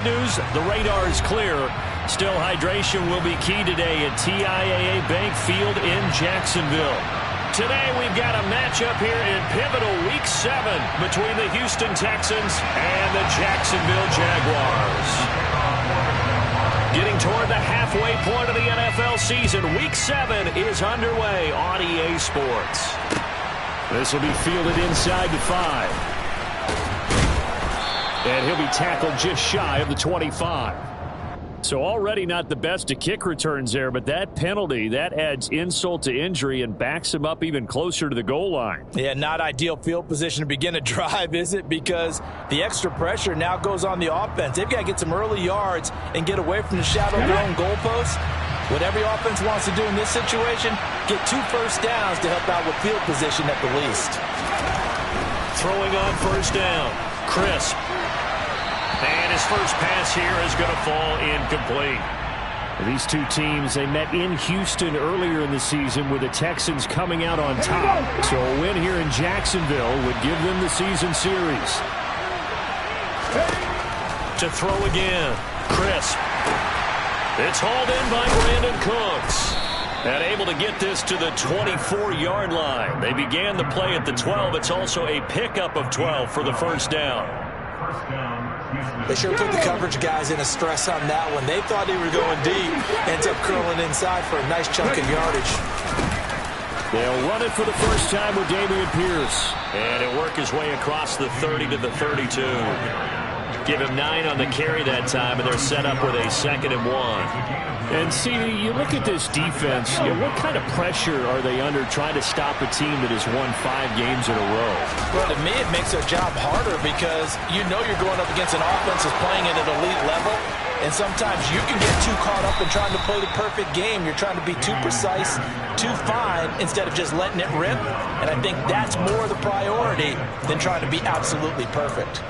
News, the radar is clear. Still, hydration will be key today at TIAA Bank Field in Jacksonville. Today, we've got a matchup here in pivotal Week 7 between the Houston Texans and the Jacksonville Jaguars. Getting toward the halfway point of the NFL season, Week 7 is underway on EA Sports. This will be fielded inside the 5. And he'll be tackled just shy of the 25. So already not the best of kick returns there, but that penalty, that adds insult to injury and backs him up even closer to the goal line. Yeah, not ideal field position to begin a drive, is it? Because the extra pressure now goes on the offense. They've got to get some early yards and get away from the shadow of their own goalposts. What every offense wants to do in this situation, get 2 first downs to help out with field position at the least. Throwing on first down, crisp. And his first pass here is going to fall incomplete. These two teams, they met in Houston earlier in the season with the Texans coming out on top. So a win here in Jacksonville would give them the season series. To throw again, crisp. It's hauled in by Brandon Cooks. And able to get this to the 24-yard line. They began the play at the 12. It's also a pickup of 12 for the first down. They sure put the coverage guys in a stress on that one. They thought they were going deep. Ends up curling inside for a nice chunk of yardage. They'll run it for the first time with Dameon Pierce. And he'll work his way across the 30 to the 32. Give him 9 on the carry that time, and they're set up with a 2nd and 1. And see, you look at this defense, what kind of pressure are they under trying to stop a team that has won 5 games in a row? Well, to me, it makes their job harder because you know you're going up against an offense that's playing at an elite level, and sometimes you can get too caught up in trying to play the perfect game. You're trying to be too precise, too fine, instead of just letting it rip, and I think that's more the priority than trying to be absolutely perfect.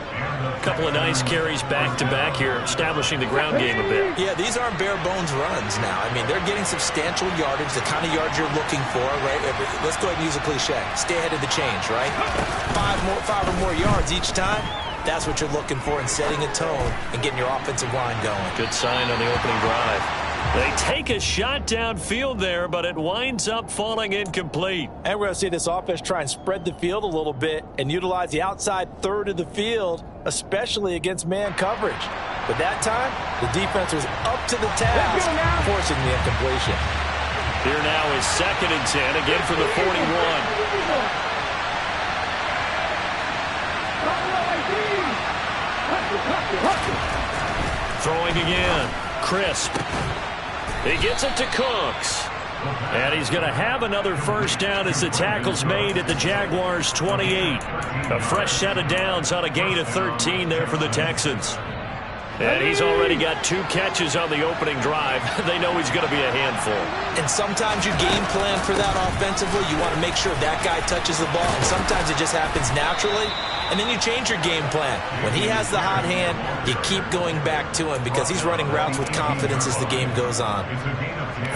Couple of nice carries back-to-back here, establishing the ground game a bit. Yeah, these aren't bare-bones runs now. I mean, they're getting substantial yardage, the kind of yards you're looking for, right? Let's go ahead and use a cliche. Stay ahead of the change, right? 5 or more yards each time. That's what you're looking for in setting a tone and getting your offensive line going. Good sign on the opening drive. They take a shot downfield there, but it winds up falling incomplete. And we're going to see this offense try and spread the field a little bit and utilize the outside third of the field, especially against man coverage. But that time, the defense was up to the task, forcing the incompletion. Here now is 2nd and 10, again from the 41. Throwing again, crisp. He gets it to Cooks. And he's going to have another first down as the tackle's made at the Jaguars' 28. A fresh set of downs on a gain of 13 there for the Texans. And he's already got 2 catches on the opening drive. They know he's going to be a handful. And sometimes you game plan for that offensively. You want to make sure that guy touches the ball. And sometimes it just happens naturally. And then you change your game plan. When he has the hot hand, you keep going back to him because he's running routes with confidence as the game goes on.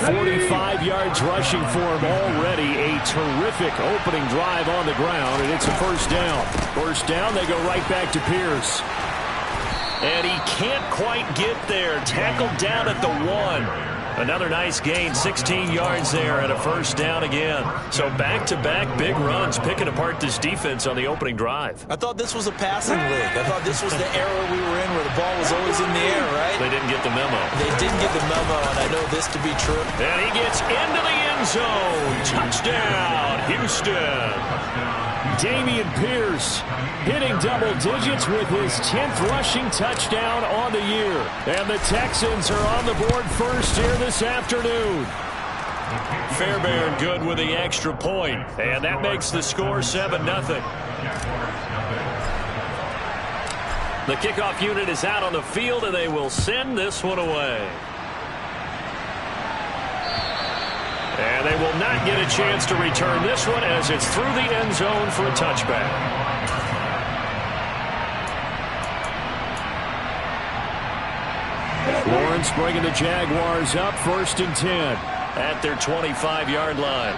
45 yards rushing for him already. A terrific opening drive on the ground, and it's a first down. First down, they go right back to Pierce. And he can't quite get there. Tackled down at the 1. Another nice gain, 16 yards there, and a first down again. So back-to-back big runs, picking apart this defense on the opening drive. I thought this was a passing league. I thought this was the era we were in where the ball was always in the air, right? They didn't get the memo. They didn't get the memo, and I know this to be true. And he gets into the end zone. Touchdown, Houston. Dameon Pierce hitting double digits with his 10th rushing touchdown on the year. And the Texans are on the board first here this afternoon. Fairbairn good with the extra point, and that makes the score 7-0. The kickoff unit is out on the field, and they will send this one away. And they will not get a chance to return this one as it's through the end zone for a touchback. Lawrence bringing the Jaguars up 1st and 10 at their 25-yard line.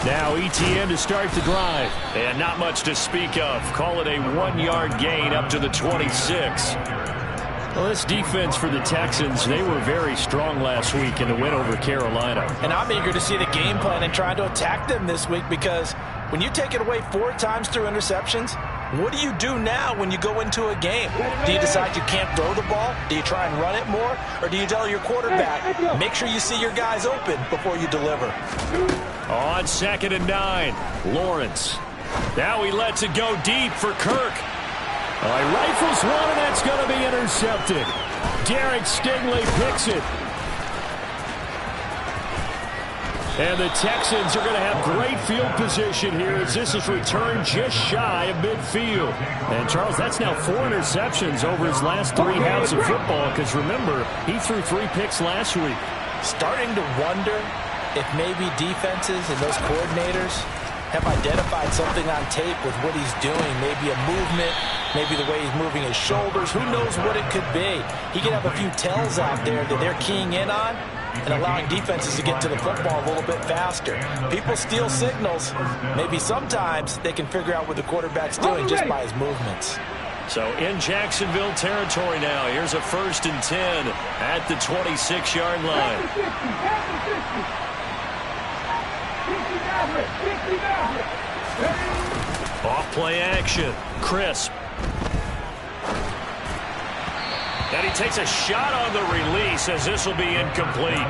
Now ETN to start the drive. And not much to speak of. Call it a 1-yard gain up to the 26. Well, this defense for the Texans, they were very strong last week in the win over Carolina. And I'm eager to see the game plan and trying to attack them this week, because when you take it away 4 times through interceptions, what do you do now when you go into a game? Do you decide you can't throw the ball? Do you try and run it more? Or do you tell your quarterback, make sure you see your guys open before you deliver? On 2nd and 9, Lawrence. Now he lets it go deep for Kirk. He rifles one, and that's going to be intercepted. Derek Stingley picks it. And the Texans are going to have great field position here as this is returned just shy of midfield. And, Charles, that's now 4 interceptions over his last 3 halves of football, because, remember, he threw 3 picks last week. Starting to wonder if maybe defenses and those coordinators have identified something on tape with what he's doing. Maybe a movement, maybe the way he's moving his shoulders. Who knows what it could be? He could have a few tells out there that they're keying in on and allowing defenses to get to the football a little bit faster. People steal signals. Maybe sometimes they can figure out what the quarterback's doing just by his movements. So in Jacksonville territory now, here's a 1st and 10 at the 26-yard line. Off play action. Crisp. And he takes a shot on the release as this will be incomplete.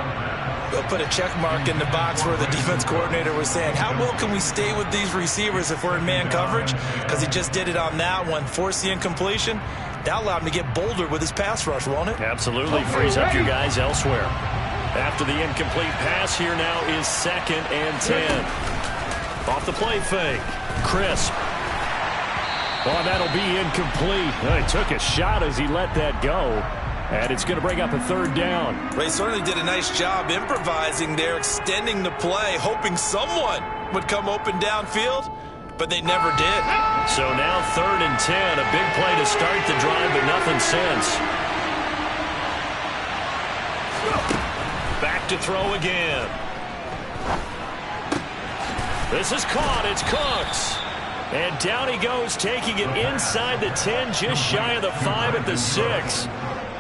They'll put a check mark in the box where the defense coordinator was saying, how well can we stay with these receivers if we're in man coverage? Because he just did it on that one. Force the incompletion. That allowed him to get bolder with his pass rush, won't it? Absolutely. Frees up your guys elsewhere. After the incomplete pass, here now is 2nd and 10. Off the play fake. Crisp. Oh, that'll be incomplete. Well, he took a shot as he let that go. And it's going to bring up a 3rd down. Ray certainly did a nice job improvising there, extending the play, hoping someone would come open downfield, but they never did. So now 3rd and 10. A big play to start the drive, but nothing since. Back to throw again. This is caught. It's Cooks. And down he goes, taking it inside the 10, just shy of the 5 at the 6.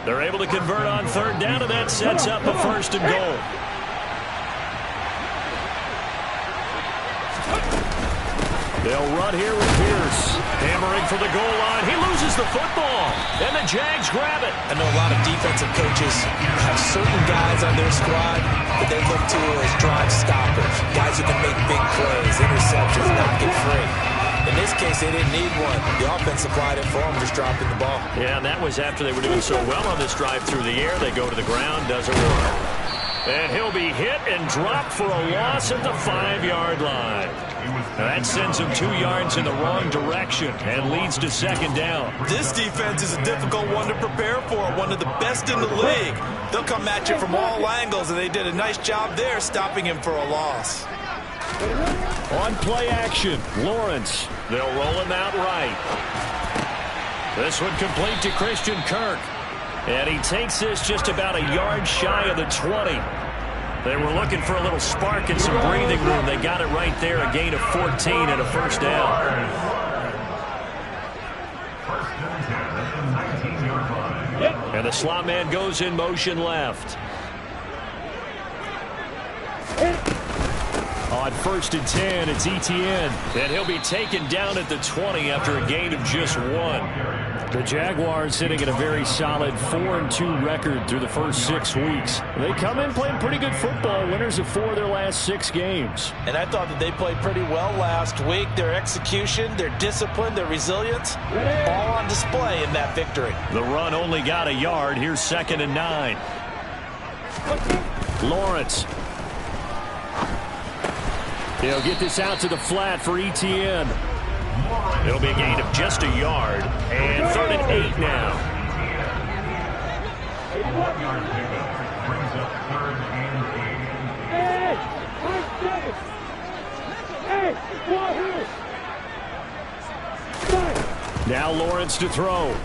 They're able to convert on 3rd down, and that sets up a 1st and goal. They'll run here with Pierce. Hammering for the goal line. He loses the football. And the Jags grab it. I know a lot of defensive coaches have certain guys on their squad that they look to as drive stoppers. Guys who can make big plays, interceptions, knock it free. In this case, they didn't need one. The offense supplied it for them, just dropping the ball. Yeah, and that was after they were doing so well on this drive through the air. They go to the ground, doesn't work. And he'll be hit and dropped for a loss at the 5-yard line. Now that sends him 2 yards in the wrong direction and leads to 2nd down. This defense is a difficult one to prepare for, one of the best in the league. They'll come at you from all angles, and they did a nice job there stopping him for a loss. On play action, Lawrence. They'll roll him out right. This one complete to Christian Kirk. And he takes this just about a yard shy of the 20. They were looking for a little spark and some breathing room. They got it right there, a gain of 14 and a 1st down. And the slot man goes in motion left. On 1st and 10, it's ETN. And he'll be taken down at the 20 after a gain of just 1. The Jaguars sitting at a very solid 4-2 record through the first 6 weeks. They come in playing pretty good football, winners of 4 of their last 6 games. And I thought that they played pretty well last week. Their execution, their discipline, their resilience, all on display in that victory. The run only got a yard. Here's 2nd and 9. Lawrence. He'll get this out to the flat for ETN. It'll be a gain of just a yard. And 3rd and 8 now. Now Lawrence to throw.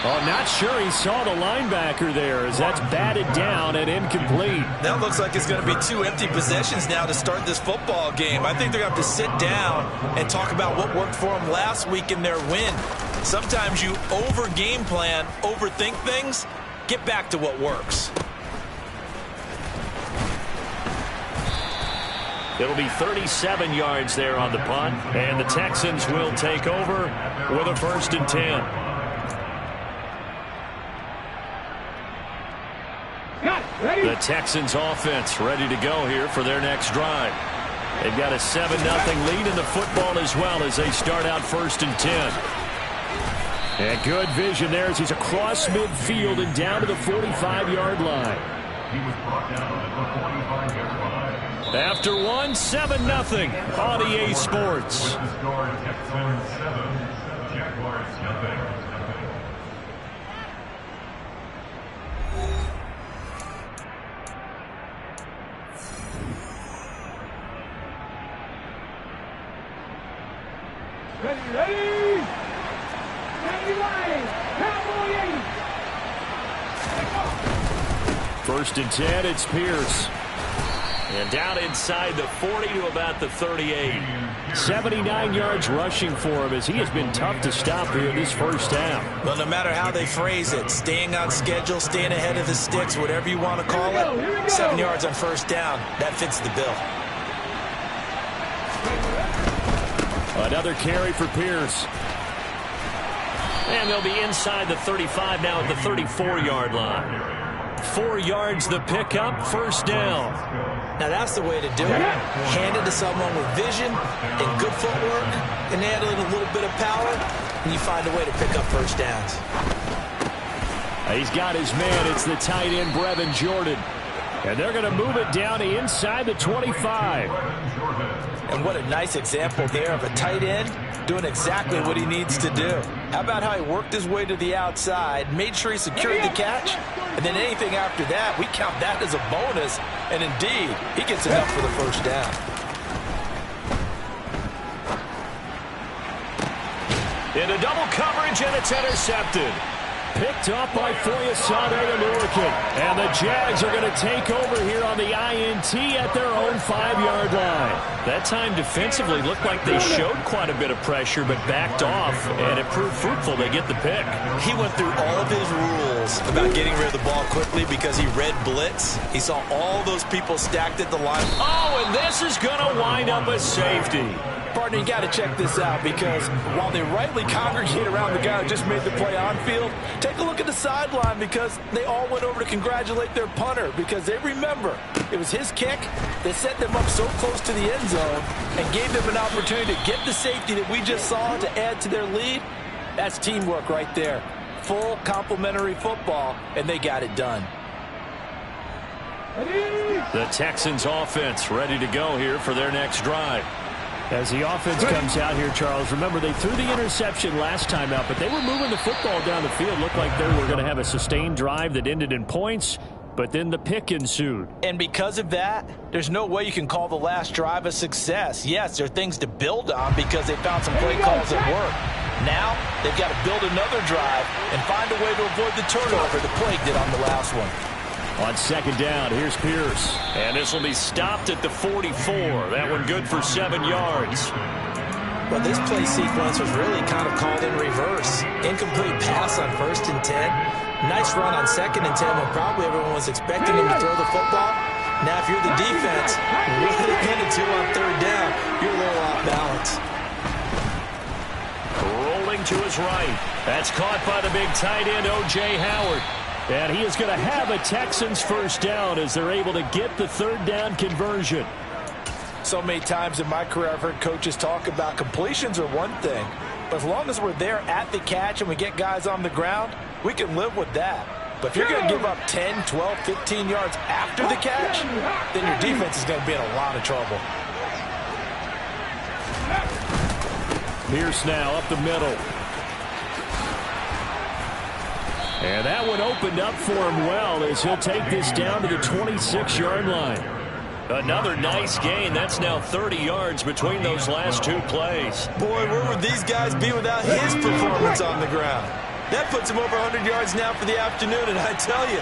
Oh, not sure he saw the linebacker there as that's batted down and incomplete. That looks like it's going to be 2 empty possessions now to start this football game. I think they're going to have to sit down and talk about what worked for them last week in their win. Sometimes you over-game plan, overthink things. Get back to what works. It'll be 37 yards there on the punt, and the Texans will take over with a 1st and 10. The Texans offense ready to go here for their next drive. They've got a 7-0 lead in the football as well as they start out 1st and 10. And good vision there as he's across midfield and down to the 45-yard line. After one, 7-0 on EA Sports. Ready! Cowboy 1st and 10, it's Pierce. And down inside the 40 to about the 38. 79 yards rushing for him as he has been tough to stop here in this first half. Well, no matter how they phrase it, staying on schedule, staying ahead of the sticks, whatever you want to call it, 7 yards on 1st down, that fits the bill. Another carry for Pierce. And they'll be inside the 35 now at the 34-yard line. 4 yards the pickup, 1st down. Now that's the way to do it. Hand it to someone with vision and good footwork and add in a little bit of power, and you find a way to pick up 1st downs. He's got his man. It's the tight end, Brevin Jordan. And they're going to move it down to inside the 25. And what a nice example there of a tight end doing exactly what he needs to do. How about how he worked his way to the outside, made sure he secured the catch, and then anything after that, we count that as a bonus. And indeed, he gets enough for the 1st down. Into double coverage, and it's intercepted. Picked up by Foyesade Oluwakin. And the Jags are going to take over here on the INT at their own 5-yard line. That time defensively looked like they showed quite a bit of pressure but backed off, and it proved fruitful. They get the pick. He went through all of his rules about getting rid of the ball quickly because he read blitz. He saw all those people stacked at the line. Oh, and this is going to wind up a safety. Partner, you got to check this out because while they rightly congregate around the guy who just made the play on field, take a look at the sideline because they all went over to congratulate their punter because they remember it was his kick that set them up so close to the end zone and gave them an opportunity to get the safety that we just saw to add to their lead. That's teamwork right there. Full complementary football, and they got it done. The Texans offense ready to go here for their next drive. As the offense comes out here, Charles, remember they threw the interception last time out, but they were moving the football down the field. Looked like they were going to have a sustained drive that ended in points, but then the pick ensued. And because of that, there's no way you can call the last drive a success. Yes, there are things to build on because they found some play calls that work. Now, they've got to build another drive and find a way to avoid the turnover that plagued it on the last one. On 2nd down, here's Pierce. And this will be stopped at the 44. That one good for 7 yards. Well, this play sequence was really kind of called in reverse. Incomplete pass on 1st and 10. Nice run on 2nd and 10 when probably everyone was expecting him to throw the football. Now, if you're the defense, really getting to on 3rd down, you're a little off balance. Rolling to his right. That's caught by the big tight end, O.J. Howard. And he is going to have a Texans 1st down as they're able to get the 3rd down conversion. So many times in my career I've heard coaches talk about completions are one thing, but as long as we're there at the catch and we get guys on the ground, we can live with that. But if you're going to give up 10, 12, 15 yards after the catch, then your defense is going to be in a lot of trouble. Pierce now up the middle. And that one opened up for him well as he'll take this down to the 26-yard line. Another nice gain. That's now 30 yards between those last 2 plays. Boy, where would these guys be without his performance on the ground? That puts him over 100 yards now for the afternoon, and I tell you,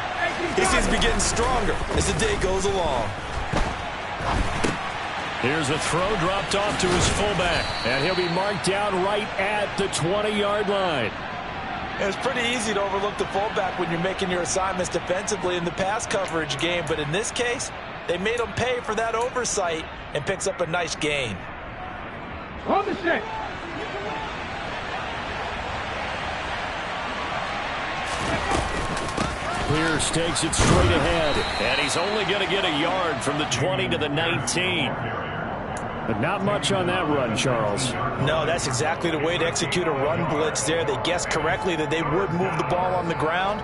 he seems to be getting stronger as the day goes along. Here's a throw dropped off to his fullback, and he'll be marked down right at the 20-yard line. It's pretty easy to overlook the fullback when you're making your assignments defensively in the pass coverage game, but in this case, they made him pay for that oversight and picks up a nice gain. On the set. Pierce takes it straight ahead, and he's only going to get a yard from the 20 to the 19. But not much on that run, Charles. No, that's exactly the way to execute a run blitz there. They guessed correctly that they would move the ball on the ground,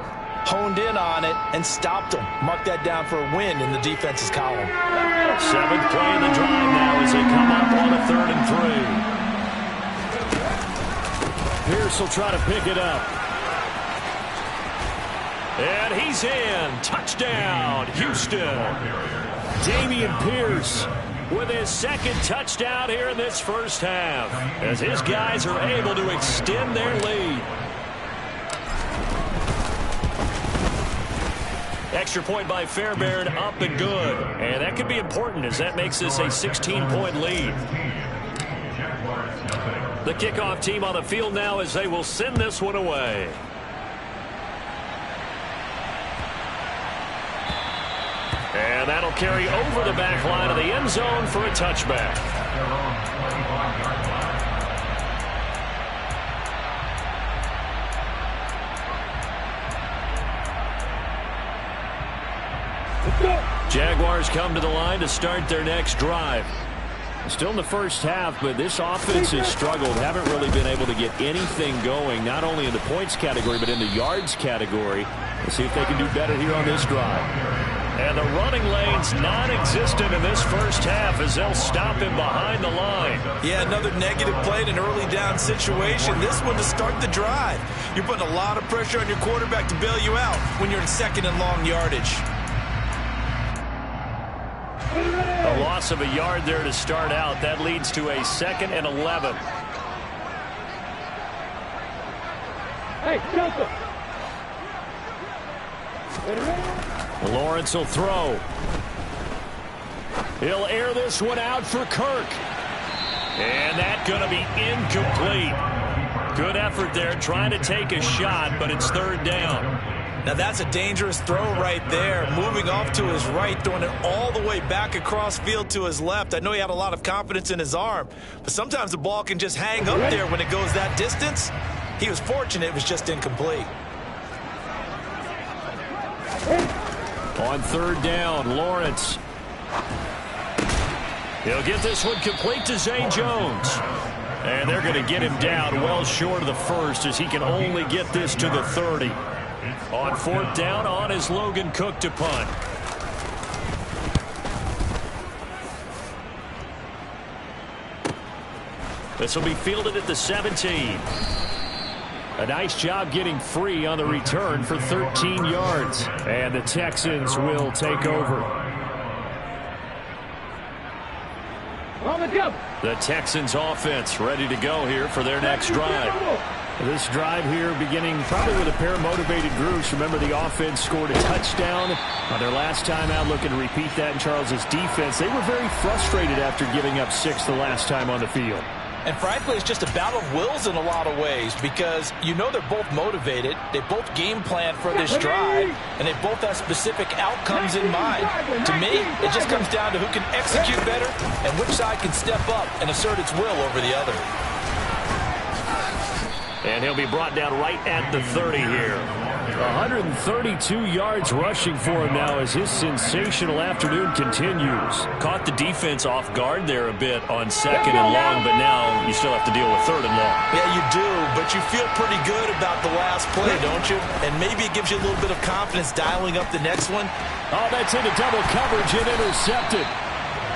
honed in on it, and stopped them. Mark that down for a win in the defense's column. 7th play of the drive now as they come up on a 3rd and 3. Pierce will try to pick it up. And he's in. Touchdown, Houston. Dameon Pierce with his 2nd touchdown here in this first half, as his guys are able to extend their lead. Extra point by Fairbairn, up and good. And that could be important, as that makes this a 16-point lead. The kickoff team on the field now as they will send this one away. And that'll carry over the back line of the end zone for a touchback. Jaguars come to the line to start their next drive. Still in the first half, but this offense has struggled. Haven't really been able to get anything going, not only in the points category, but in the yards category. Let's see if they can do better here on this drive. And the running lane's non-existent in this first half as they'll stop him behind the line. Yeah, another negative play in an early down situation. This one to start the drive. You're putting a lot of pressure on your quarterback to bail you out when you're in 2nd and long yardage. A loss of a yard there to start out. That leads to a 2nd and 11. Hey, Joseph. Lawrence will throw. He'll air this one out for Kirk. And that's going to be incomplete. Good effort there trying to take a shot, but it's 3rd down. Now that's a dangerous throw right there. Moving off to his right, throwing it all the way back across field to his left. I know he had a lot of confidence in his arm, but sometimes the ball can just hang up there when it goes that distance. He was fortunate it was just incomplete. On 3rd down, Lawrence. He'll get this one complete to Zay Jones. And they're going to get him down well short of the 1st as he can only get this to the 30. On 4th down, on is Logan Cook to punt. This will be fielded at the 17. A nice job getting free on the return for 13 yards. And the Texans will take over. On the jump. The Texans offense ready to go here for their next drive. This drive here beginning probably with a pair of motivated groups. Remember, the offense scored a touchdown on their last time out, looking to repeat that in Charles's defense. They were very frustrated after giving up 6 the last time on the field. And frankly, it's just a battle of wills in a lot of ways, because you know they're both motivated, they both game plan for this drive, and they both have specific outcomes in mind. To me, it just comes down to who can execute better and which side can step up and assert its will over the other. And he'll be brought down right at the 30 here. 132 yards rushing for him now as his sensational afternoon continues. Caught the defense off guard there a bit on 2nd and long, but now you still have to deal with 3rd and long. Yeah, you do, but you feel pretty good about the last play, don't you? And maybe it gives you a little bit of confidence dialing up the next one. Oh, that's into double coverage and intercepted.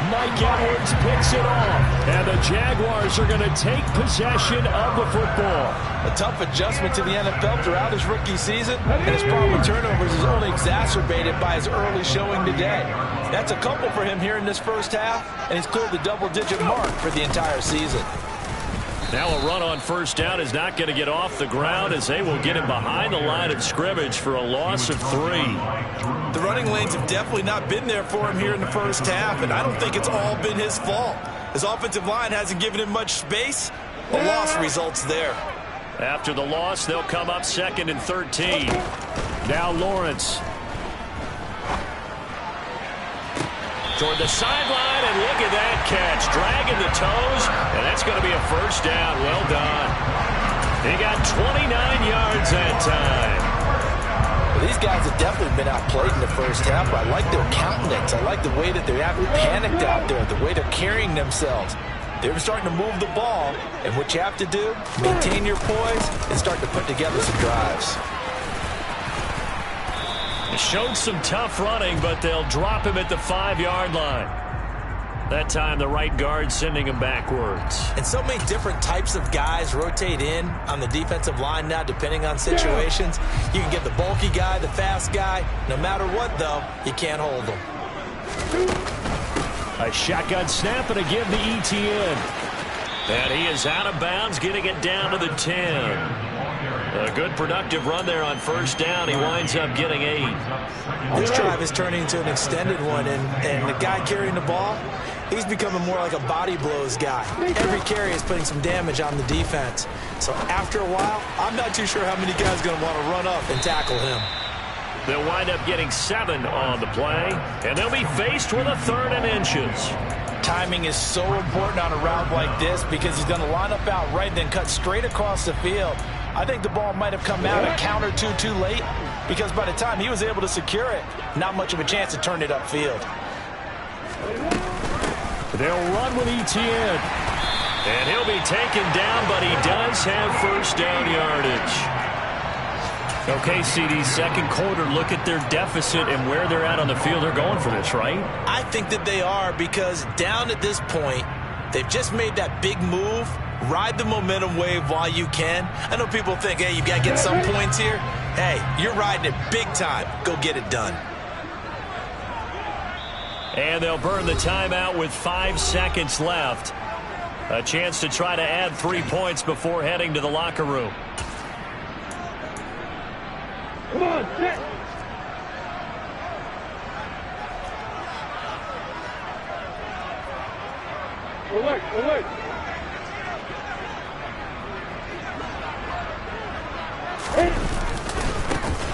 Mike Edwards picks it off, and the Jaguars are going to take possession of the football. A tough adjustment to the NFL throughout his rookie season, and his problem with turnovers is only exacerbated by his early showing today. That's a couple for him here in this first half, and he's cleared the double-digit mark for the entire season. Now a run on first down is not going to get off the ground as they will get him behind the line of scrimmage for a loss of 3. The running lanes have definitely not been there for him here in the first half, and I don't think it's all been his fault. His offensive line hasn't given him much space. The loss results there. After the loss, they'll come up 2nd and 13. Now Lawrence. Toward the sideline, and look at that catch. Dragging the toes, and that's going to be a first down. Well done. He got 29 yards that time. Well, these guys have definitely been outplayed in the first half. I like their countenance. I like the way that they're panicked out there, the way they're carrying themselves. They're starting to move the ball, and what you have to do, maintain your poise and start to put together some drives. Showed some tough running, but they'll drop him at the 5-yard line. That time, the right guard sending him backwards. And so many different types of guys rotate in on the defensive line now, depending on situations. You can get the bulky guy, the fast guy. No matter what, though, you can't hold them. A shotgun snap and a give to ETN. And he is out of bounds, getting it down to the 10. A good productive run there on first down. He winds up getting 8. This drive is turning into an extended one, and the guy carrying the ball, he's becoming more like a body blows guy. Every carry is putting some damage on the defense. So after a while, I'm not too sure how many guys are going to want to run up and tackle him. They'll wind up getting 7 on the play, and they'll be faced with a 3rd and inches. Timing is so important on a route like this because he's going to line up out right, then cut straight across the field. I think the ball might have come out a count or two too late because by the time he was able to secure it, not much of a chance to turn it upfield. They'll run with ETN. And he'll be taken down, but he does have first down yardage. Okay, CD, second quarter, look at their deficit and where they're at on the field. They're going for this, right? I think that they are because down at this point, they've just made that big move. Ride the momentum wave while you can. I know people think, hey, you got to get some points here. Hey, you're riding it big time. Go get it done. And they'll burn the timeout with 5 seconds left. A chance to try to add 3 points before heading to the locker room. Come on, set. Alert, alert.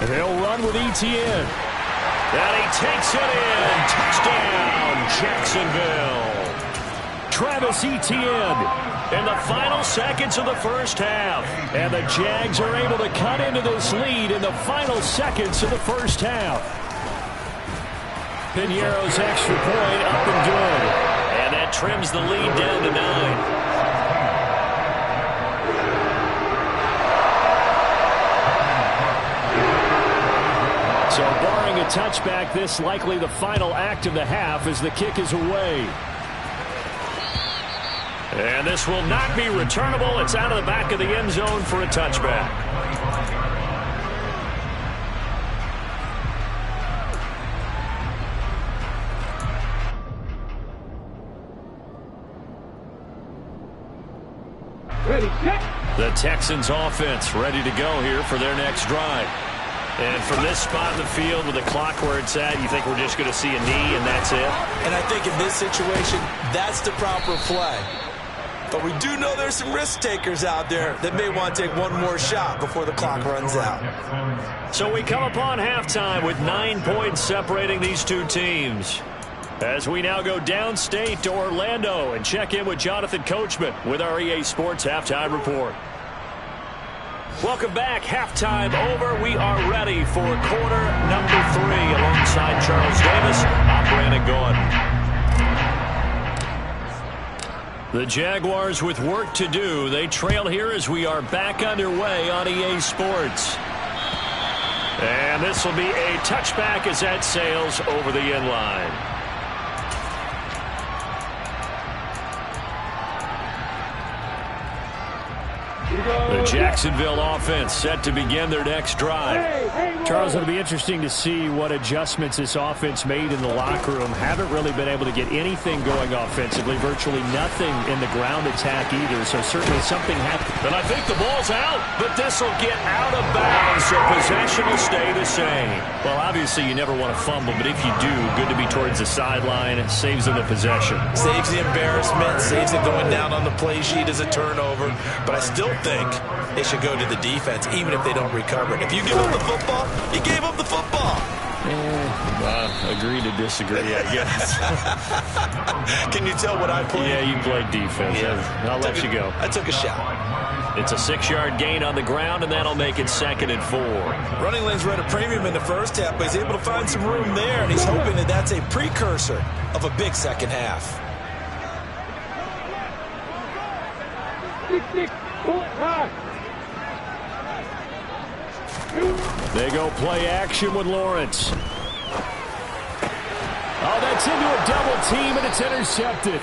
They'll run with ETN. And he takes it in. Touchdown, Jacksonville. Travis Etienne in the final seconds of the first half. And the Jags are able to cut into this lead in the final seconds of the first half. Piñeiro's extra point up and good. And that trims the lead down to 9. So barring a touchback, this likely the final act of the half as the kick is away. And this will not be returnable. It's out of the back of the end zone for a touchback. Ready, set. The Texans offense ready to go here for their next drive. And from this spot in the field with the clock where it's at, you think we're just going to see a knee and that's it? And I think in this situation, that's the proper play. But we do know there's some risk takers out there that may want to take one more shot before the clock runs out. So we come upon halftime with 9 points separating these two teams. As we now go downstate to Orlando and check in with Jonathan Coachman with our EA Sports Halftime Report. Welcome back. Halftime over. We are ready for quarter number 3 alongside Charles Davis. I'm Brandon Gaudin. The Jaguars with work to do. They trail here as we are back underway on EA Sports. And this will be a touchback as that sails over the end line. The Jacksonville offense set to begin their next drive. Charles, it'll be interesting to see what adjustments this offense made in the locker room. Haven't really been able to get anything going offensively, virtually nothing in the ground attack either, so certainly something happened. But I think the ball's out, but this will get out of bounds, so possession will stay the same. Well, obviously you never want to fumble, but if you do, good to be towards the sideline. It saves them the possession. Saves the embarrassment, saves it going down on the play sheet as a turnover, but I still think they should go to the defense, even if they don't recover it. If you give them the football, you gave them the football. Agree to disagree, I guess. Can you tell what I played? Yeah, you played defense. Yeah. I'll let you go. I took a shot. It's a 6-yard gain on the ground, and that'll make it 2nd and 4. Running lanes were at a premium in the first half, but he's able to find some room there, and he's hoping that that's a precursor of a big second half. They go play action with Lawrence. Oh, that's into a double team, and it's intercepted.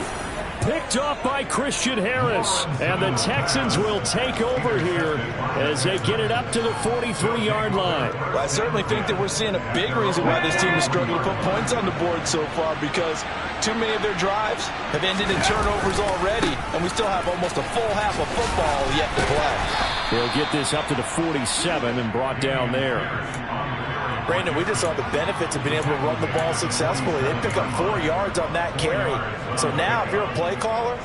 Picked off by Christian Harris. And the Texans will take over here as they get it up to the 43-yard line. Well, I certainly think that we're seeing a big reason why this team is struggling to put points on the board so far, because too many of their drives have ended in turnovers already, and we still have almost a full half of football yet to play. They'll get this up to the 47 and brought down there. Brandon, we just saw the benefits of being able to run the ball successfully. They pick up 4 yards on that carry. So now, if you're a play caller,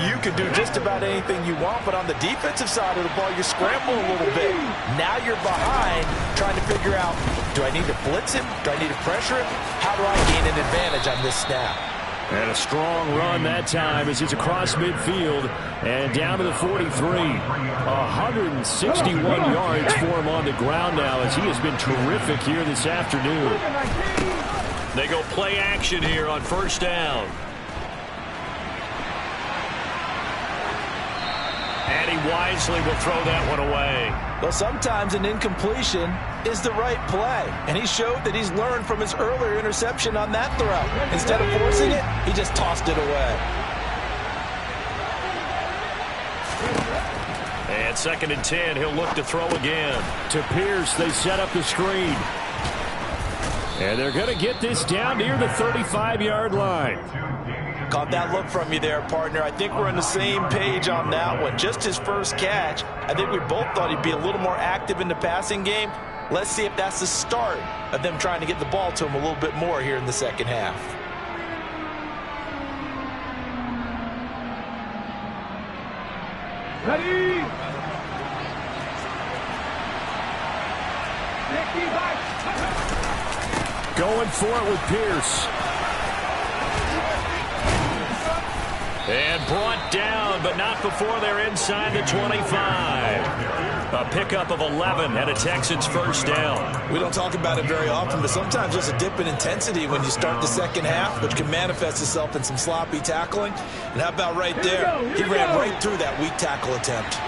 you can do just about anything you want. But on the defensive side of the ball, you're scrambling a little bit. Now you're behind, trying to figure out, do I need to blitz him? Do I need to pressure him? How do I gain an advantage on this snap? And a strong run that time as it's across midfield and down to the 43. 161 yards for him on the ground now as he has been terrific here this afternoon. They go play action here on 1st down. And he wisely will throw that one away. Well, sometimes an incompletion is the right play. And he showed that he's learned from his earlier interception on that throw. Instead of forcing it, he just tossed it away. And 2nd and 10, he'll look to throw again. To Pierce, they set up the screen. And they're going to get this down near the 35-yard line. Caught that look from you there, partner. I think we're on the same page on that one. Just his first catch. I think we both thought he'd be a little more active in the passing game. Let's see if that's the start of them trying to get the ball to him a little bit more here in the second half. Ready? Going for it with Pierce. And brought down, but not before they're inside the 25. A pickup of 11 and a Texans 1st down. We don't talk about it very often, but sometimes there's a dip in intensity when you start the second half, which can manifest itself in some sloppy tackling. And how about right there? He ran right through that weak tackle attempt.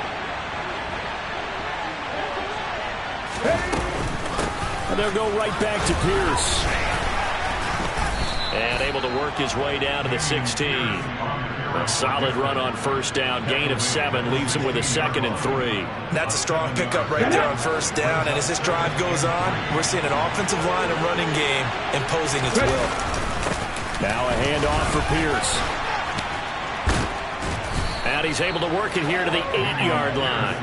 And they'll go right back to Pierce. And able to work his way down to the 16. A solid run on 1st down. Gain of 7 leaves him with a 2nd and 3. That's a strong pickup right there on 1st down. And as this drive goes on, we're seeing an offensive line and running game imposing its will. Now a handoff for Pierce. And he's able to work it here to the 8-yard line.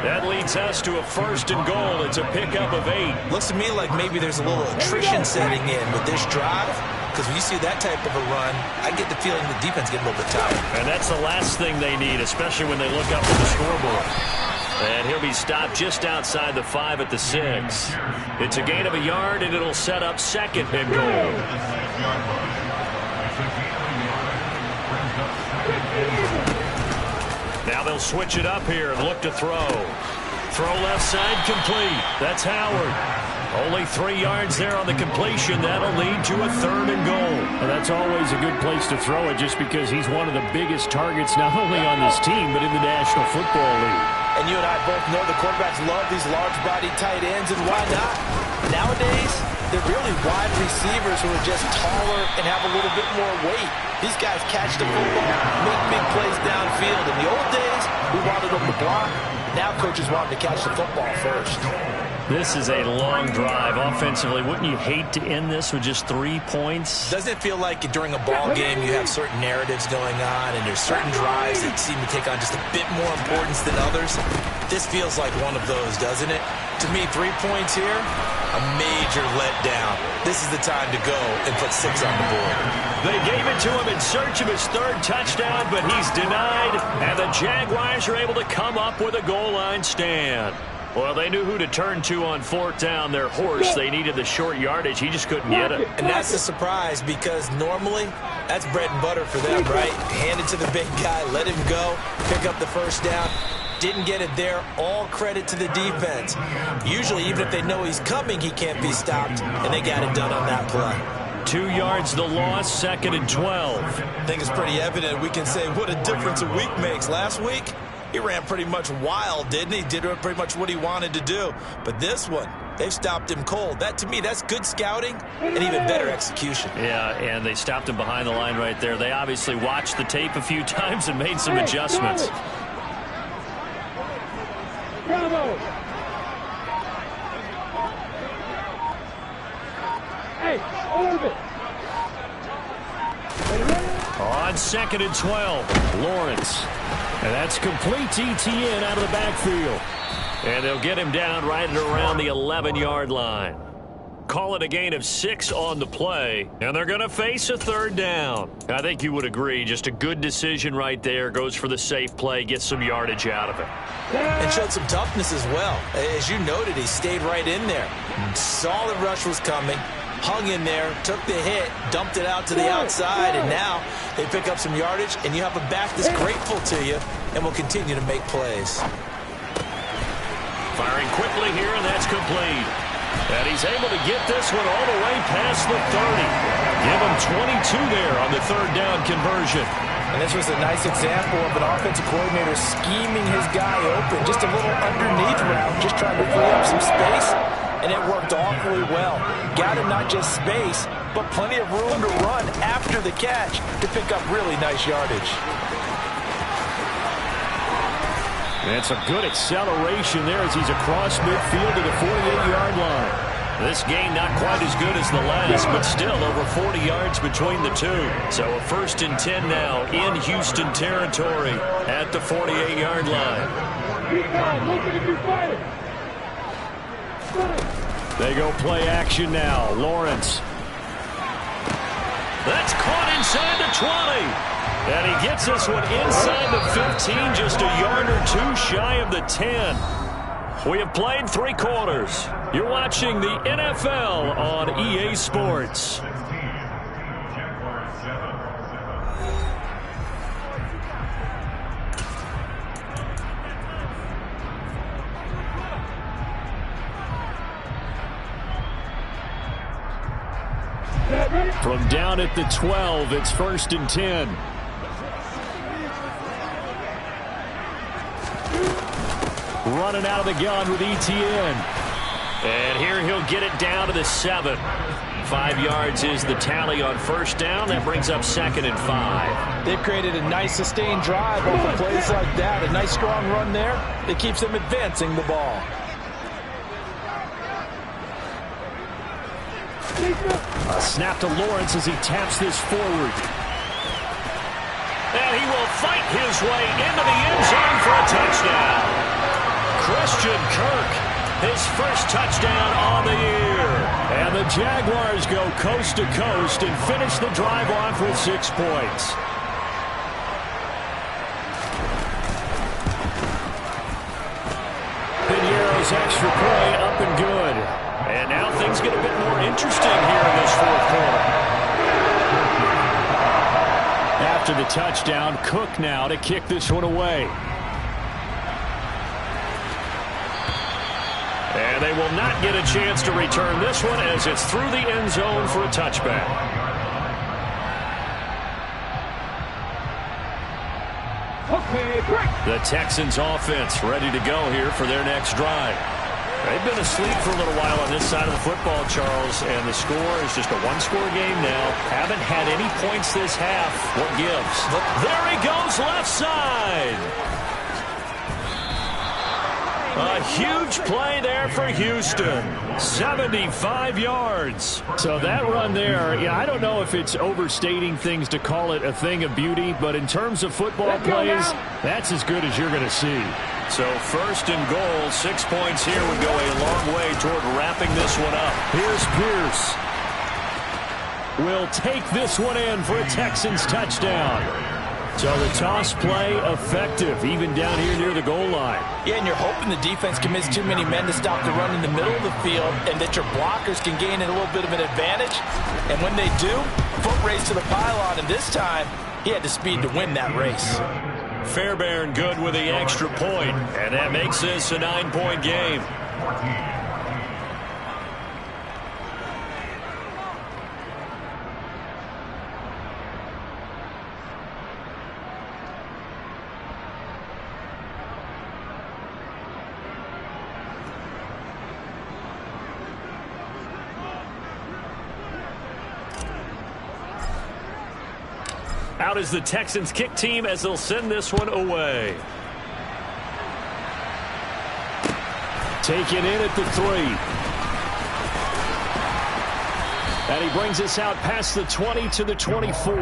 That leads us to a 1st and goal. It's a pickup of 8. Looks to me like maybe there's a little attrition setting in with this drive. Because when you see that type of a run, I get the feeling the defense getting a little bit tired. And that's the last thing they need, especially when they look up at the scoreboard. And he'll be stopped just outside the 5 at the 6. It's a gain of a yard, and it'll set up 2nd and goal. Now they'll switch it up here and look to throw. Throw left side complete. That's Howard. Only 3 yards there on the completion. That'll lead to a 3rd and goal. And that's always a good place to throw it just because he's one of the biggest targets not only on this team but in the National Football League. And you and I both know the quarterbacks love these large-bodied tight ends, and why not? Nowadays, they're really wide receivers who are just taller and have a little bit more weight. These guys catch the football, make big plays downfield. In the old days, we wanted them to block. Now coaches want him to catch the football first. This is a long drive offensively. Wouldn't you hate to end this with just 3 points? Doesn't it feel like during a ball game you have certain narratives going on and there's certain drives that seem to take on just a bit more importance than others? This feels like one of those, doesn't it? To me, 3 points here, a major letdown. This is the time to go and put 6 on the board. They gave it to him in search of his 3rd touchdown, but he's denied, and the Jaguars are able to come up with a goal line stand. Well, they knew who to turn to on 4th down. Their horse, they needed the short yardage. He just couldn't get it. And that's a surprise because normally that's bread and butter for them, right? Hand it to the big guy, let him go, pick up the 1st down. Didn't get it there. All credit to the defense. Usually, even if they know he's coming, he can't be stopped, and they got it done on that play. 2 yards the loss, 2nd and 12. I think it's pretty evident we can say what a difference a week makes. Last week, he ran pretty much wild, didn't he? Did pretty much what he wanted to do. But this one, they've stopped him cold. That, to me, that's good scouting and even better execution. Yeah, and they stopped him behind the line right there. They obviously watched the tape a few times and made some adjustments. Bravo! Hey, orbit! On 2nd and 12, Lawrence. And that's complete to Etienne out of the backfield. And they'll get him down right at around the 11-yard line. Call it a gain of 6 on the play, and they're going to face a 3rd down. I think you would agree, just a good decision right there. Goes for the safe play, gets some yardage out of it. And showed some toughness as well. As you noted, he stayed right in there. Saw the rush was coming, hung in there, took the hit, dumped it out to the outside, and now they pick up some yardage, and you have a back that's grateful to you and will continue to make plays. Firing quickly here, and that's complete. And he's able to get this one all the way past the 30. Give him 22 there on the 3rd down conversion. And this was a nice example of an offensive coordinator scheming his guy open. Just a little underneath route, just trying to free up some space. And it worked awfully well. Got him not just space, but plenty of room to run after the catch to pick up really nice yardage. That's a good acceleration there as he's across midfield to the 48-yard line. This game not quite as good as the last, but still over 40 yards between the two. So a 1st and 10 now in Houston territory at the 48-yard line. They go play action now. Lawrence. That's caught inside the 20. And he gets this one inside the 15, just a yard or 2 shy of the 10. We have played 3 quarters. You're watching the NFL on EA Sports. From down at the 12, it's 1st and 10. Running out of the gun with Etienne. And here he'll get it down to the 7. 5 yards is the tally on 1st down. That brings up 2nd and 5. They've created a nice sustained drive off of plays like that. A nice strong run there that keeps them advancing the ball. A snap to Lawrence as he taps this forward. And he will fight his way into the end zone for a touchdown. Christian Kirk, his 1st touchdown on the year. And the Jaguars go coast to coast and finish the drive off with 6 points. Pinheiro's extra play up and good. And now things get a bit more interesting here in this 4th quarter. After the touchdown, Cook now to kick this one away. And they will not get a chance to return this one as it's through the end zone for a touchback. The Texans offense ready to go here for their next drive. They've been asleep for a little while on this side of the football, Charles, and the score is just a 1-score game now. Haven't had any points this half. What gives? There he goes left side. A huge play there for Houston. 75 yards. So that run there, yeah, I don't know if it's overstating things to call it a thing of beauty, but in terms of football plays, that's as good as you're going to see. So first and goal, 6 points here would go a long way toward wrapping this one up. Here's Pierce. Will take this one in for a Texans touchdown. So the toss play effective, even down here near the goal line. Yeah, and you're hoping the defense commits too many men to stop the run in the middle of the field and that your blockers can gain a little bit of an advantage. And when they do, foot race to the pylon, and this time, he had the speed to win that race. Fairbairn good with the extra point, and that makes this a 9-point game. Out is the Texans kick team as they'll send this one away. Taken in at the 3. And he brings us out past the 20 to the 24. The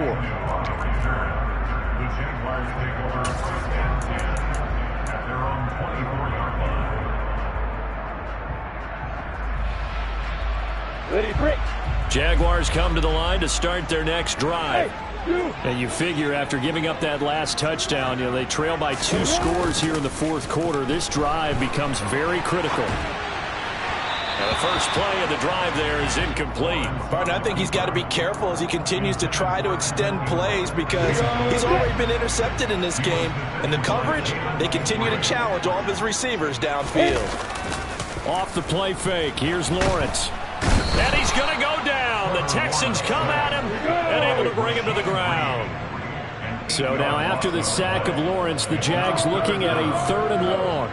Jaguars take over first and 10 at their own 24-yard line. Ready, break. Jaguars come to the line to start their next drive. And you figure after giving up that last touchdown, they trail by 2 scores here in the fourth quarter. This drive becomes very critical. And the first play of the drive there is incomplete. Partner, I think he's got to be careful as he continues to try to extend plays because he's already been intercepted in this game. And the coverage, they continue to challenge all of his receivers downfield. Off the play fake, here's Lawrence. And he's going to go down. The Texans come at him and able to bring him to the ground. So now after the sack of Lawrence, the Jags looking at a 3rd and long.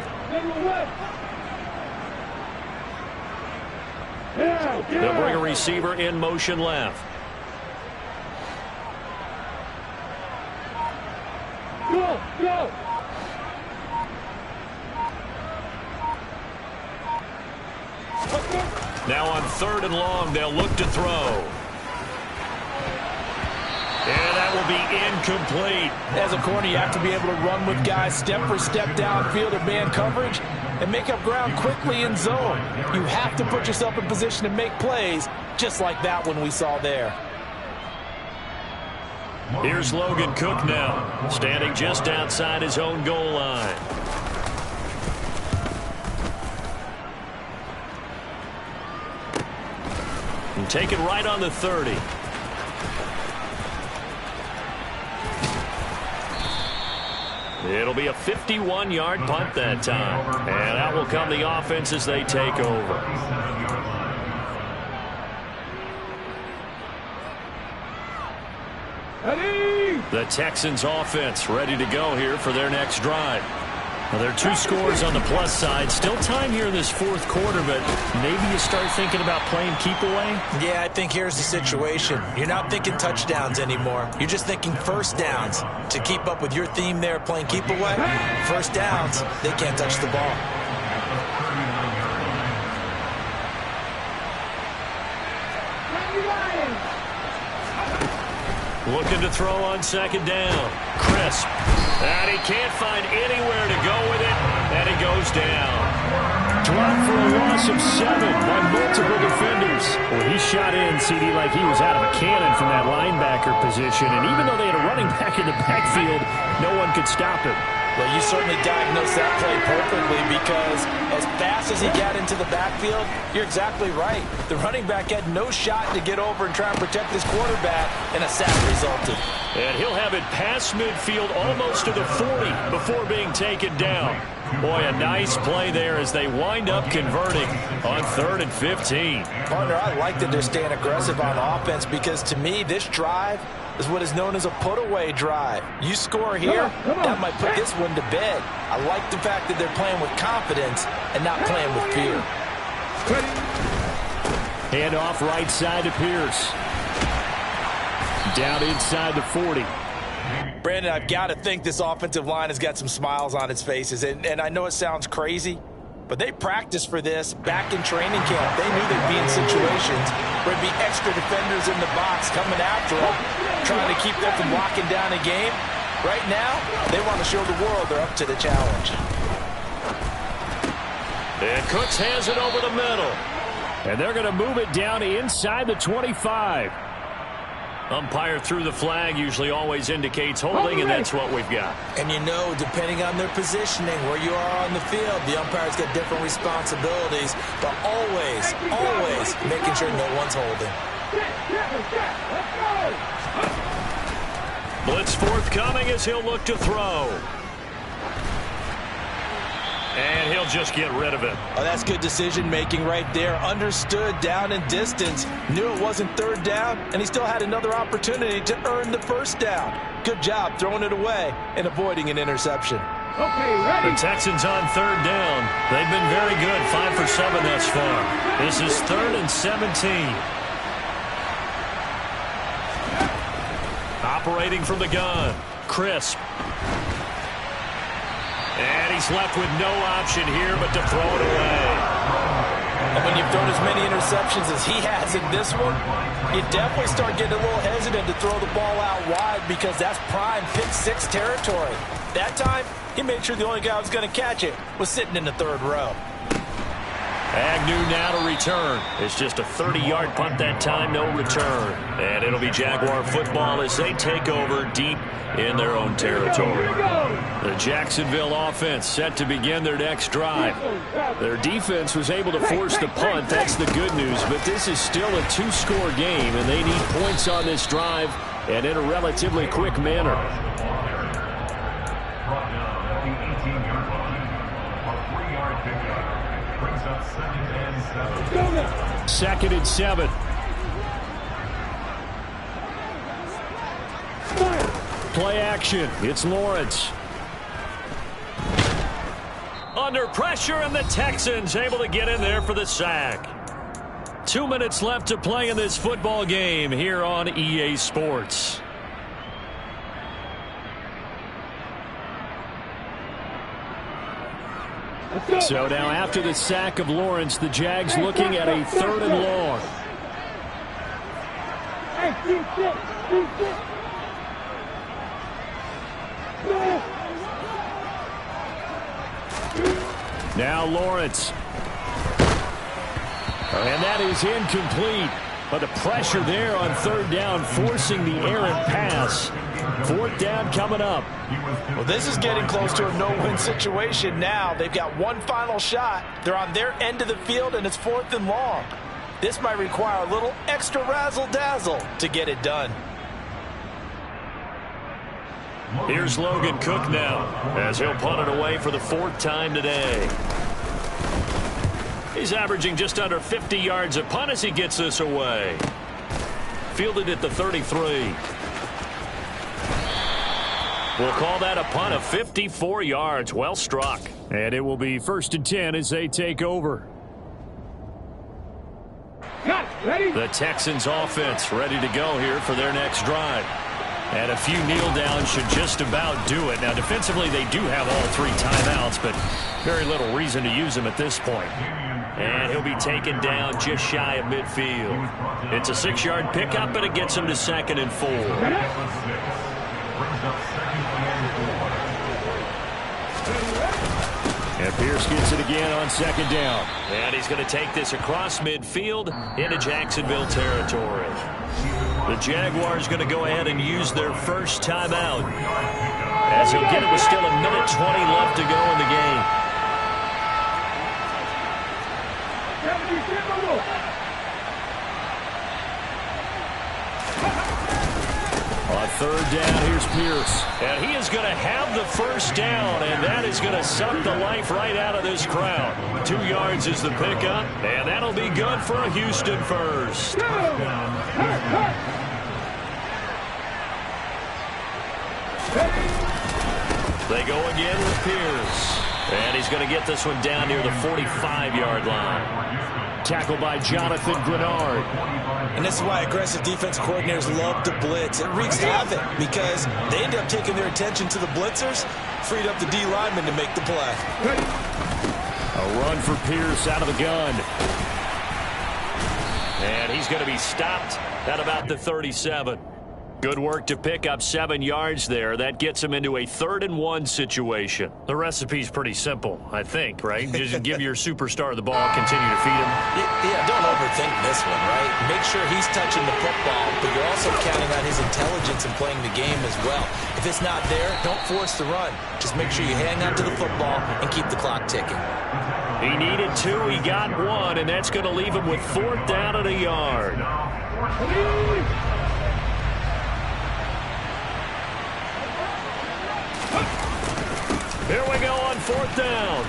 They'll bring a receiver in motion left. Go, go. Now on 3rd and long, they'll look to throw. And that will be incomplete. As a corner, you have to be able to run with guys step for step downfield of man coverage and make up ground quickly in zone. You have to put yourself in position to make plays, just like that one we saw there. Here's Logan Cook now, standing just outside his own goal line. And take it right on the 30. It'll be a 51-yard punt that time. And out will come the offense as they take over. The Texans offense ready to go here for their next drive. Well, there are 2 scores on the plus side. Still time here in this fourth quarter, but maybe you start thinking about playing keep away? Yeah, I think here's the situation. You're not thinking touchdowns anymore. You're just thinking first downs. To keep up with your theme there, playing keep away, first downs, they can't touch the ball. Looking to throw on 2nd down. Crisp. And he can't find anywhere to go with it. And he goes down. Dropped for a loss of 7 by multiple defenders. Well, he shot in, CD, like he was out of a cannon from that linebacker position. And even though they had a running back in the backfield, no one could stop him. Well, you certainly diagnosed that play perfectly because as fast as he got into the backfield, you're exactly right. The running back had no shot to get over and try and protect his quarterback, and a sack resulted. And he'll have it past midfield almost to the 40 before being taken down. Boy, a nice play there as they wind up converting on 3rd and 15. Partner, I like that they're staying aggressive on offense because to me, this drive is what is known as a put-away drive. You score here, that might put this one to bed. I like the fact that they're playing with confidence and not playing with fear. Hand off right side to Pierce. Down inside the 40. Brandon, I've got to think this offensive line has got some smiles on its faces. And I know it sounds crazy, But they practiced for this back in training camp. They knew they'd be in situations where there'd be extra defenders in the box coming after them, trying to keep them from locking down a game. Right now, they want to show the world they're up to the challenge. And Cooks has it over the middle. And they're going to move it down inside the 25. Umpire threw the flag, usually always indicates holding, and that's what we've got. And you know, depending on their positioning, where you are on the field, the umpires get different responsibilities, but always, always making sure no one's holding. Blitz forthcoming as he'll look to throw. And he'll just get rid of it. Oh, that's good decision-making right there. Understood down and distance. Knew it wasn't third down, and he still had another opportunity to earn the first down. Good job throwing it away and avoiding an interception. Okay, ready? The Texans on third down. They've been very good, 5 for 7 thus far. This is 3rd and 17. Operating from the gun. Crisp. And he's left with no option here but to throw it away. And when you've thrown as many interceptions as he has in this one, you definitely start getting a little hesitant to throw the ball out wide because that's prime pick-6 territory. That time, he made sure the only guy who was going to catch it was sitting in the third row. Agnew now to return. It's just a 30-yard punt that time, no return. And it'll be Jaguar football as they take over deep in their own territory. The Jacksonville offense set to begin their next drive. Their defense was able to force the punt. That's the good news. But this is still a 2-score game, and they need points on this drive and in a relatively quick manner. Brought down at the 18-yard line. A 3-yard pickup. Brings up 2nd and 7. 2nd and 7. Play action. It's Lawrence. Under pressure, and the Texans able to get in there for the sack. 2 minutes left to play in this football game here on EA Sports. So now after the sack of Lawrence, the Jags looking at a 3rd and long. Now Lawrence. And that is incomplete. But the pressure there on 3rd down, forcing the errant pass. 4th down coming up. Well, this is getting close to a no-win situation now. They've got one final shot. They're on their end of the field, and it's 4th and long. This might require a little extra razzle-dazzle to get it done. Here's Logan Cook now, as he'll punt it away for the 4th time today. He's averaging just under 50 yards a punt as he gets this away. Fielded at the 33. We'll call that a punt of 54 yards. Well struck. And it will be 1st and 10 as they take over. Ready? The Texans offense ready to go here for their next drive. And a few kneel downs should just about do it. Now, defensively, they do have all 3 timeouts, but very little reason to use them at this point. And he'll be taken down just shy of midfield. It's a 6-yard pickup, and it gets him to 2nd and 4. And Pierce gets it again on 2nd down. And he's going to take this across midfield into Jacksonville territory. The Jaguars going to go ahead and use their first timeout, as he'll get it with still 1:20 left to go in the game. On 3rd down, here's Pierce. And he is going to have the first down, and that is going to suck the life right out of this crowd. 2 yards is the pickup, and that'll be good for a Houston first. They go again with Pierce. And he's going to get this one down near the 45-yard line. Tackled by Jonathan Grenard. And this is why aggressive defense coordinators love to blitz. It wreaks havoc because they end up taking their attention to the blitzers, freed up the D lineman to make the play. A run for Pierce out of the gun. And he's going to be stopped at about the 37. Good work to pick up 7 yards there. That gets him into a 3rd-and-1 situation. The recipe's pretty simple, I think, right? Just give your superstar the ball, continue to feed him. Yeah, don't overthink this one, right? Make sure he's touching the football, but you're also counting on his intelligence in playing the game as well. If it's not there, don't force the run. Just make sure you hang on to the football and keep the clock ticking. He needed 2, he got 1, and that's going to leave him with 4th down and a yard. Here we go on 4th down.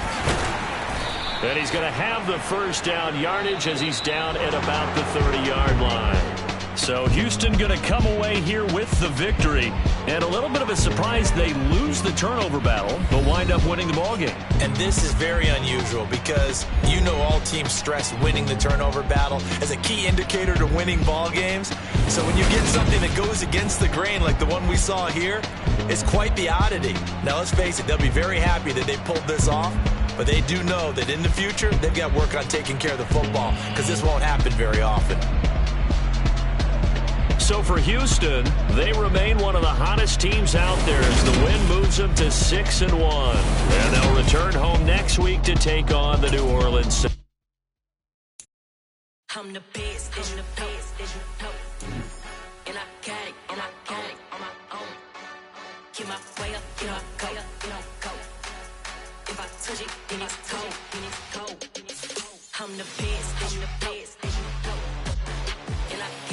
And he's going to have the 1st down yardage as he's down at about the 30-yard line. So Houston going to come away here with the victory. And a little bit of a surprise, they lose the turnover battle, but wind up winning the ballgame. And this is very unusual because you know all teams stress winning the turnover battle as a key indicator to winning ball games. So when you get something that goes against the grain like the one we saw here, it's quite the oddity. Now let's face it, they'll be very happy that they pulled this off, but they do know that in the future they've got work on taking care of the football because this won't happen very often. So for Houston, they remain one of the hottest teams out there as the win moves them to 6-1. And they'll return home next week to take on the New Orleans. I'm the best, and I got it, on my own. Keep my way up, get my go, go. If I touch it, then it's cold, I'm the best.